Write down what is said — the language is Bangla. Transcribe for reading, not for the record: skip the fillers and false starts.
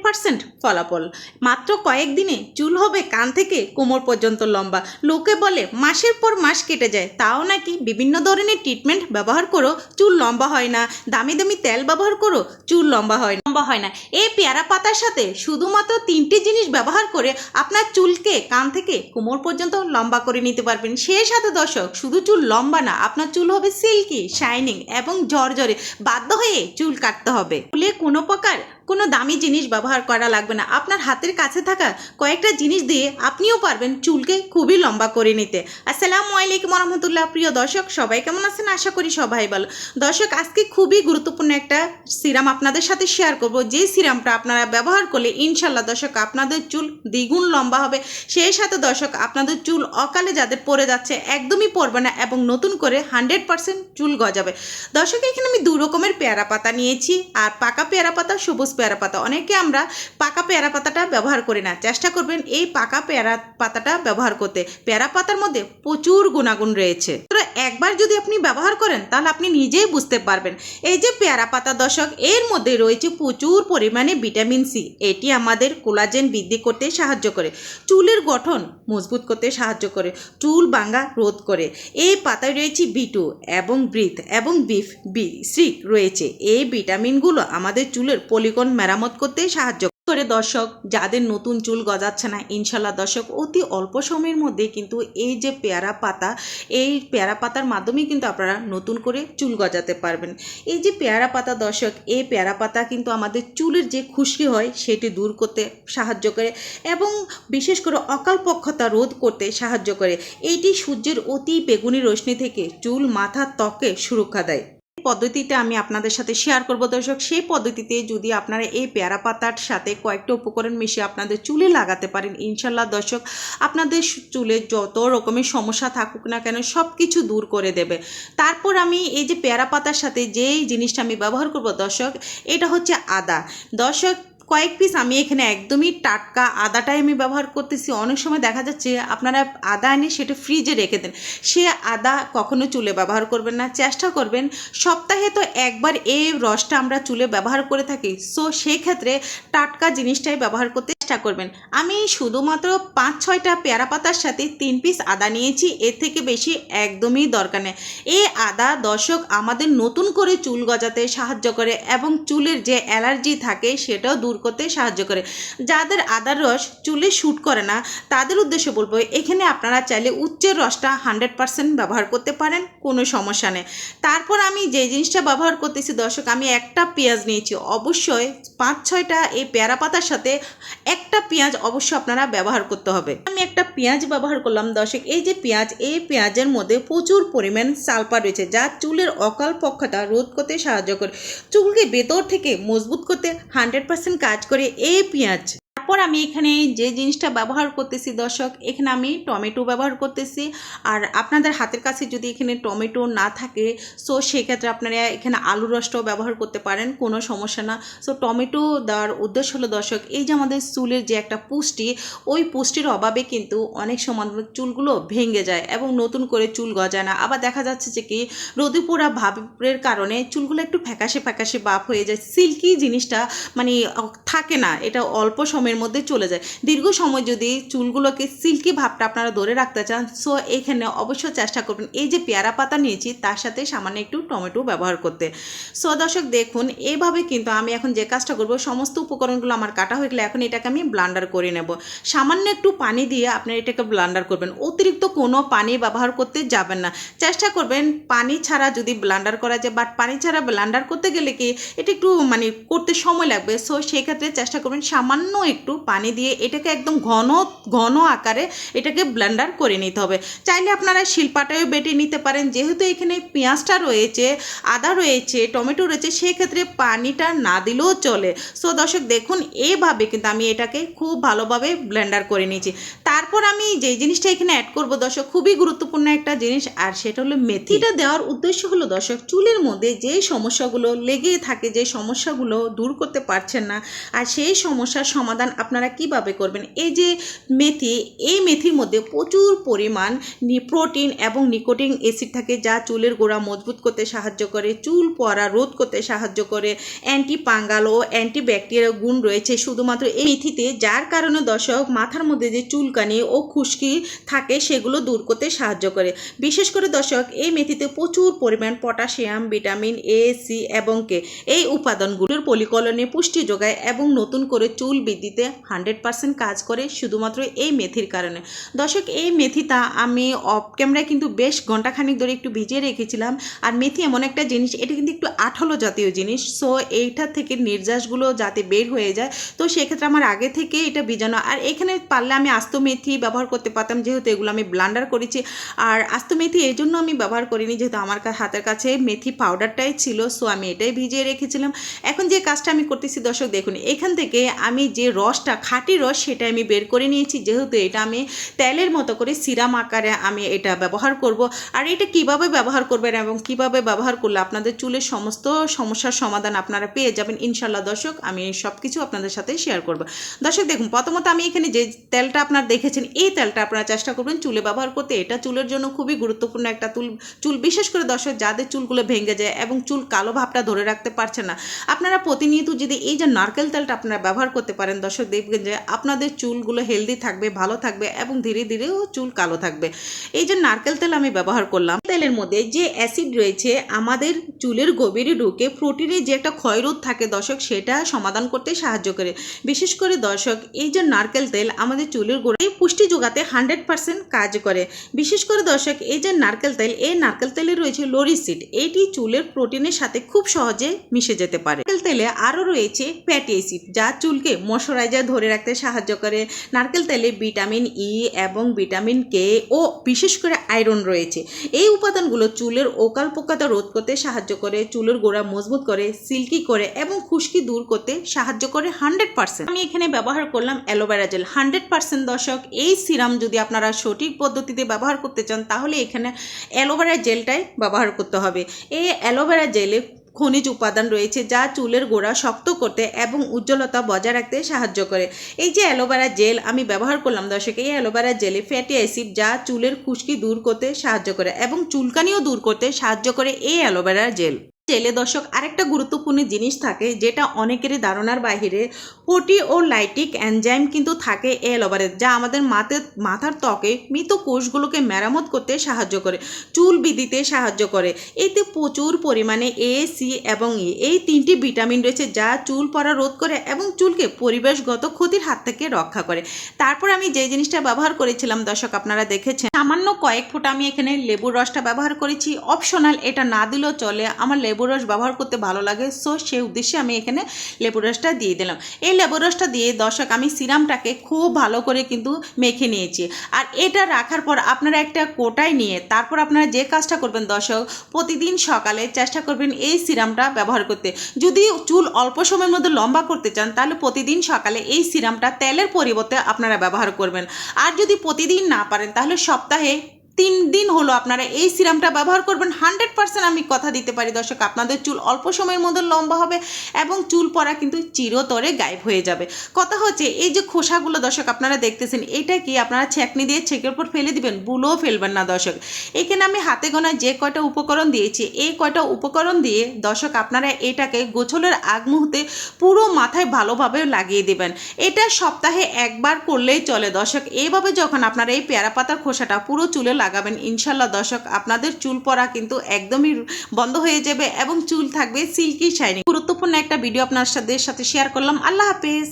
100% ফলাফল। মাত্র কয়েকদিনে চুল হবে কান থেকে কোমর পর্যন্ত লম্বা। লোকে বলে মাসের পর মাস কেটে যায়, তাও নাকি বিভিন্ন ধরনের ট্রিটমেন্ট ব্যবহার করো চুল লম্বা হয় না, দামি দামি তেল ব্যবহার করো চুল লম্বা হয় না। এই পেয়ারা পাতার সাথে শুধুমাত্র 3টি জিনিস ব্যবহার করে আপনার চুলকে কান থেকে কোমর পর্যন্ত লম্বা করে নিতে পারবেন। সেই সাথে দর্শক, শুধু চুল লম্বা না, আপনার চুল হবে সিল্কি, শাইনিং এবং ঝরঝরে। বাধ্য হয়ে চুল কাটতে হবে। চুলে কোনো দামি জিনিস ব্যবহার করা লাগবে না। আপনার হাতের কাছে থাকা কয়েকটা জিনিস দিয়ে আপনিও পারবেন চুলকে খুবই লম্বা করে নিতে। আসসালামু আলাইকুম রহমতুল্লাহ। প্রিয় দর্শক, সবাই কেমন আছেন? আশা করি সবাই ভালো। দর্শক, আজকে খুবই গুরুত্বপূর্ণ একটা সিরাম আপনাদের সাথে শেয়ার করব, যে সিরামটা আপনারা ব্যবহার করলে ইনশাল্লাহ দর্শক আপনাদের চুল দ্বিগুণ লম্বা হবে। সেই সাথে দর্শক, আপনাদের চুল অকালে যাদের পড়ে যাচ্ছে একদমই পড়বে না এবং নতুন করে 100% চুল গজাবে। দর্শক, এখানে আমি 2 রকমের পেয়ারা পাতা নিয়েছি, আর পাকা পেয়ারা পাতা, সবুজ পেয়ারা পাতা। অনেকে আমরা পাকা পেয়ারা পাতাটা ব্যবহার করি না। চেষ্টা করবেন এই পাকা পেয়ারা পাতাটা ব্যবহার করতে। পেয়ারা পাতার মধ্যে প্রচুর গুণাগুণ রয়েছে। তো একবার যদি আপনি ব্যবহার করেন তাহলে আপনি নিজেই বুঝতে পারবেন। এই যে পেয়ারা পাতা দর্শক, এর মধ্যে রয়েছে প্রচুর পরিমাণে ভিটামিন সি। এটি আমাদের কোলাজেন বৃদ্ধি করতে সাহায্য করে, চুলের গঠন মজবুত করতে সাহায্য করে, চুল ভাঙা রোধ করে। এই পাতায় রয়েছে B2 এবং ব্রিথ এবং B6 রয়েছে। এই ভিটামিনগুলো আমাদের চুলের পলিকন মেরামত করতে সাহায্য করে। দর্শক, যাদের নতুন চুল গজাচ্ছে না, ইনশাল্লাহ দর্শক অতি অল্প সময়ের মধ্যে কিন্তু এই যে পেয়ারা পাতা, এই পেয়ারা পাতার মাধ্যমে কিন্তু আপনারা নতুন করে চুল গজাতে পারবেন। এই যে পেয়ারা পাতা দর্শক, এই পেয়ারা পাতা কিন্তু আমাদের চুলের যে খুশকি হয় সেটি দূর করতে সাহায্য করে এবং বিশেষ করে অকালপক্ষতা রোধ করতে সাহায্য করে। এইটি সূর্যের অতি বেগুনি রশ্মি থেকে চুল, মাথা, ত্বকে সুরক্ষা দেয়। পদ্ধতিতে আমি আপনাদের সাথে শেয়ার করব দর্শক। সেই পদ্ধতিতে যদি আপনারা এই পেয়ারা পাতার সাথে কয়েকটা উপকরণ মিশিয়ে আপনাদের চুলে লাগাতে পারেন, ইনশাল্লাহ দর্শক আপনাদের চুলে যত রকমের সমস্যা থাকুক না কেন সব কিছু দূর করে দেবে। তারপর আমি এই যে পেয়ারা পাতার সাথে যেই জিনিসটা আমি ব্যবহার করব দর্শক, এটা হচ্ছে আদা। দর্শক, কয়েক পিস আমি এখানে একদমই টাটকা আদাটাই আমি ব্যবহার করতেছি। অনেক সময় দেখা যাচ্ছে আপনারা আদা এনে সেটা ফ্রিজে রেখে দেন, সে আদা কখনো চুলে ব্যবহার করবেন না। চেষ্টা করবেন সপ্তাহে তো একবার এই রসটা আমরা চুলে ব্যবহার করে থাকি, সো সেই ক্ষেত্রে টাটকা জিনিসটাই ব্যবহার করতে চেষ্টা করবেন। আমি শুধুমাত্র 5-6টা পেয়ারা পাতার সাথে 3 পিস আদা নিয়েছি, এর থেকে বেশি একদমই দরকার নেই। এই আদা দর্শক আমাদের নতুন করে চুল গজাতে সাহায্য করে এবং চুলের যে অ্যালার্জি থাকে সেটাও দূর করতে সাহায্য করে। যাদের আদার রস চুলে শ্যুট করে না তাদের উদ্দেশ্যে বলবো, এখানে আপনারা চাইলে উচ্চের রসটা 100% ব্যবহার করতে পারেন, কোনো সমস্যা নেই। তারপর আমি যে জিনিসটা ব্যবহার করতেছি দর্শক, আমি একটা পেঁয়াজ নিয়েছি। অবশ্যই 5-6টা এই পেয়ারা পাতার সাথে একটা পেঁয়াজ অবশ্যই আপনারা ব্যবহার করতে হবে। আমি একটা পেঁয়াজ ব্যবহার করলাম দর্শক। এই যে পেঁয়াজ, এই পেঁয়াজের মধ্যে প্রচুর পরিমাণ সালফার রয়েছে, যা চুলের অকালপক্ষতা রোধ করতে সাহায্য করে, চুলকে ভেতর থেকে মজবুত করতে 100% কাজ করে এই পেঁয়াজ। তারপর আমি এখানে যে জিনিসটা ব্যবহার করতেছি দর্শক, এখানে আমি টমেটো ব্যবহার করতেছি। আর আপনাদের হাতের কাছে যদি এখানে টমেটো না থাকে, সো সেক্ষেত্রে আপনারা এখানে আলুর রসটাও ব্যবহার করতে পারেন, কোনো সমস্যা না। সো টমেটো দেওয়ার উদ্দেশ্য হলো দর্শক, এই যে আমাদের চুলের যে একটা পুষ্টি, ওই পুষ্টির অভাবে কিন্তু অনেক সময় চুলগুলো ভেঙে যায় এবং নতুন করে চুল গজায় না। আবার দেখা যাচ্ছে যে কি রোদে পোড়া ভাবের কারণে চুলগুলো একটু ফ্যাকাশে ফ্যাকাশে ভাব হয়ে যায়, সিল্কি জিনিসটা মানে থাকে না, এটা অল্প সময়ের মধ্যে চলে যায়। দীর্ঘ সময় যদি চুলগুলোকে সিল্কি ভাবটা আপনারা ধরে রাখতে চান, সো এখানে অবশ্যই চেষ্টা করবেন এই যে পেয়ারা পাতা নিয়েছি তার সাথে সামান্য একটু টমেটো ব্যবহার করতে। সো দর্শক দেখুন, এইভাবে কিন্তু আমি এখন যে কাজটা করব, সমস্ত উপকরণগুলো আমার কাটা হয়ে গেলে এখন এটাকে আমি ব্লান্ডার করে নেব। সামান্য একটু পানি দিয়ে আপনারা এটাকে ব্লান্ডার করবেন, অতিরিক্ত কোনো পানি ব্যবহার করতে যাবেন না। চেষ্টা করবেন পানি ছাড়া যদি ব্লান্ডার করা যায়, বাট পানি ছাড়া ব্লান্ডার করতে গেলে কি এটা একটু করতে সময় লাগবে। সো সেক্ষেত্রে চেষ্টা করবেন সামান্য একটু পানি দিয়ে এটাকে একদম ঘন আকারে এটাকে ব্লেন্ডার করে নিতে হবে। চাইলে আপনারা শিলপাটায়ও বেটে নিতে পারেন, যেহেতু এখানে পেঁয়াজটা রয়েছে, আদা রয়েছে, টমেটো রয়েছে, সেক্ষেত্রে পানিটা না দিলেও চলে। সো দর্শক দেখুন, এইভাবে কিন্তু আমি এটাকে খুব ভালোভাবে ব্লেন্ডার করে নিয়েছি। তারপর আমি যে জিনিসটা এখানে অ্যাড করব দর্শক, খুবই গুরুত্বপূর্ণ একটা জিনিস, আর সেটা হলো মেথি। এটা দেওয়ার উদ্দেশ্য হলো দর্শক, চুলের মধ্যে যে সমস্যাগুলো লেগে থাকে, যে সমস্যাগুলো দূর করতে পারছেন না, আর সেই সমস্যার সমাধান আপনারা কিভাবে করবেন। এই যে মেথি, এই মেথির মধ্যে প্রচুর পরিমাণ প্রোটিন এবং নিকোটিন অ্যাসিড থাকে, যা চুলের গোড়া মজবুত করতে সাহায্য করে, চুল পড়া রোধ করতে সাহায্য করে, অ্যান্টি পাঙ্গাল ও অ্যান্টি ব্যাকটেরিয়াল গুণ রয়েছে শুধুমাত্র এই মেথিতে, যার কারণে দর্শক মাথার মধ্যে যে চুলকানি ও খুশকি থাকে সেগুলো দূর করতে সাহায্য করে। বিশেষ করে দর্শক এই মেথিতে প্রচুর পরিমাণ পটাশিয়াম, ভিটামিন এ, সি এবং কে এই উপাদানগুলোর পলিকলনে পুষ্টি যোগায় এবং নতুন করে চুল বৃদ্ধিতে 100% কাজ করে শুধুমাত্র এই মেথির কারণে। দর্শক এই মেথিটা আমি অফ ক্যামেরায় কিন্তু বেশ ঘন্টাখানিক ধরে একটু ভিজিয়ে রেখেছিলাম। আর মেথি এমন একটা জিনিস, এটা কিন্তু একটু আঠালো জাতীয় জিনিস, সো এইটার থেকে নির্যাসগুলো যাতে বের হয়ে যায়, তো সেক্ষেত্রে আমার আগে থেকে এটা ভিজানো। আর এখানে পারলে আমি আস্ত মেথি ব্যবহার করতে পারতাম, যেহেতু এগুলো আমি ব্লান্ডার করেছি। আর আস্ত মেথি এই জন্য আমি ব্যবহার করিনি, যেহেতু আমার হাতের কাছে মেথি পাউডারটাই ছিল, সো আমি এটাই ভিজিয়ে রেখেছিলাম। এখন যে কাজটা আমি করতেছি দর্শক দেখুন, এখান থেকে আমি যে রসটা, খাঁটি রস, সেটা আমি বের করে নিয়েছি, যেহেতু এটা আমি তেলের মতো করে সিরাম আকারে আমি এটা ব্যবহার করব। আর এটা কিভাবে ব্যবহার করবেন এবং কিভাবে ব্যবহার করলে আপনাদের চুলের সমস্ত সমস্যার সমাধান আপনারা পেয়ে যাবেন ইনশাল্লাহ দর্শক, আমি সব কিছু আপনাদের সাথে শেয়ার করব। দর্শক দেখুন, প্রথমত আমি এখানে যে তেলটা আপনারা দেখেছেন, এই তেলটা আপনারা চেষ্টা করবেন চুলে ব্যবহার করতে। এটা চুলের জন্য খুবই গুরুত্বপূর্ণ একটা চুল, বিশেষ করে দর্শক যাদের চুলগুলো ভেঙে যায় এবং চুল কালো ভাবটা ধরে রাখতে পারছে না, আপনারা প্রতিনিয়ত যদি এই যে নারকেল তেলটা আপনারা ব্যবহার করতে পারেন দর্শক, দেখবেন যে আপনাদের চুলগুলো হেলদি থাকবে, ভালো থাকবে এবং ধীরে ধীরেও চুল কালো থাকবে। এই যে নারকেল তেল আমি ব্যবহার করলাম, তেলের মধ্যে যে অ্যাসিড রয়েছে আমাদের চুলের গভীরে ঢুকে প্রোটিনের যে একটা ক্ষয়রোধ থাকে দর্শক, সেটা সমাধান করতে সাহায্য করে। বিশেষ করে দর্শক এই যে নারকেল তেল আমাদের চুলের গোড়ায় পুষ্টি যোগাতে 100% কাজ করে। বিশেষ করে দর্শক এই যে নারকেল তেল, এই নারকেল তেলে রয়েছে লরিসিড, এইটি চুলের প্রোটিনের সাথে খুব সহজে মিশে যেতে পারে। নারকেল তেলে আরও রয়েছে ফ্যাটি অ্যাসিড, যা চুলকে ময়শ্চারাইজার ধরে রাখতে সাহায্য করে। নারকেল তেলে ভিটামিন ই এবং ভিটামিন কে ও বিশেষ করে আয়রন রয়েছে। এই উপাদানগুলো চুলের ওকাল পোকাতা রোধ করতে সাহায্য করে, চুলের গোড়া মজবুত করে, সিল্কি করে এবং খুশকি দূর করতে সাহায্য করে 100%। আমি এখানে ব্যবহার করলাম অ্যালোভেরা জেল 100% দর্শক। এই সিরাম যদি আপনারা সঠিক পদ্ধতিতে ব্যবহার করতে চান, তাহলে এখানে অ্যালোভেরা জেলটাই ব্যবহার করতে হবে। এই অ্যালোভেরা জেলে খনিজ উপাদান রয়েছে, যা চুলের গোড়া শক্ত করতে এবং উজ্জ্বলতা বজায় রাখতে সাহায্য করে। এই যে অ্যালোভেরা জেল আমি ব্যবহার করলাম দর্শক, এই অ্যালোভেরা জেলে ফ্যাটি অ্যাসিড, যা চুলের খুশকি দূর করতে সাহায্য করে এবং চুলকানিও দূর করতে সাহায্য করে এই অ্যালোভেরা জেল। জেলে দর্শক আরেকটা গুরুত্বপূর্ণ জিনিস থাকে, যেটা অনেকেরই ধারণার বাইরে, প্রোটি ও লাইটিক এনজাইম কিন্তু থাকে এই অ্যালোভেরায়, যা আমাদের মাথার ত্বকে মৃত কোষগুলোকে মেরামত করতে সাহায্য করে, চুল বৃদ্ধিতে সাহায্য করে। এতে প্রচুর পরিমাণে এ, সি এবং ই এই 3টি ভিটামিন রয়েছে, যা চুল পড়া রোধ করে এবং চুলকে পরিবেশগত ক্ষতির হাত থেকে রক্ষা করে। তারপর আমি যে জিনিসটা ব্যবহার করেছিলাম দর্শক আপনারা দেখেছেন, সামান্য কয়েক ফোঁটা আমি এখানে লেবুর রসটা ব্যবহার করেছি, অপশনাল, এটা না দিলেও চলে, আমার লেবুর রস ব্যবহার করতে ভালো লাগে, সো সেই উদ্দেশ্যে আমি এখানে লেবুর রসটা দিয়ে দিলাম। এই লেবুর রসটা দিয়ে দর্শক আমি সিরামটাকে খুব ভালো করে কিন্তু মেখে নিয়েছি। আর এটা রাখার পর আপনারা একটা কোটায় নিয়ে তারপর আপনারা যে কাজটা করবেন দর্শক, প্রতিদিন সকালে চেষ্টা করবেন এই সিরামটা ব্যবহার করতে। যদি চুল অল্প সময়ের মধ্যে লম্বা করতে চান, তাহলে প্রতিদিন সকালে এই সিরামটা তেলের পরিবর্তে আপনারা ব্যবহার করবেন। আর যদি প্রতিদিন না পারেন, তাহলে সপ্তাহে 3 দিন হলো আপনারা এই সিরামটা ব্যবহার করবেন। 100% আমি কথা দিতে পারি দর্শক, আপনাদের চুল অল্প সময়ের মধ্যে লম্বা হবে এবং চুল পড়া কিন্তু চিরতরে গায়েব হয়ে যাবে। কথা হচ্ছে এই যে খোসাগুলো দর্শক আপনারা দেখতেছেন, এটা কি আপনারা ছেঁকনি দিয়ে ছেঁকের উপর ফেলে দিবেন? ভুলেও ফেলবেন না দর্শক। এখানে আমি হাতে গোনা যে কয়টা উপকরণ দিয়েছি, এই কয়টা উপকরণ দিয়ে দর্শক আপনারা এটাকে গোছলের আগ মুহূর্তে পুরো মাথায় ভালোভাবে লাগিয়ে দেবেন। এটা সপ্তাহে একবার করলেই চলে দর্শক। এইভাবে যখন আপনারা এই পেয়ারা পাতার খোসাটা পুরো চুলে লাগাবেন, ইনশাল্লাহ দর্শক আপনাদের চুল পড়া কিন্তু একদমই বন্ধ হয়ে যাবে এবং চুল থাকবে সিল্কি শাইনিং। গুরুত্বপূর্ণ একটা ভিডিও আপনার সাথে শেয়ার করলাম। আল্লাহ হাফেজ।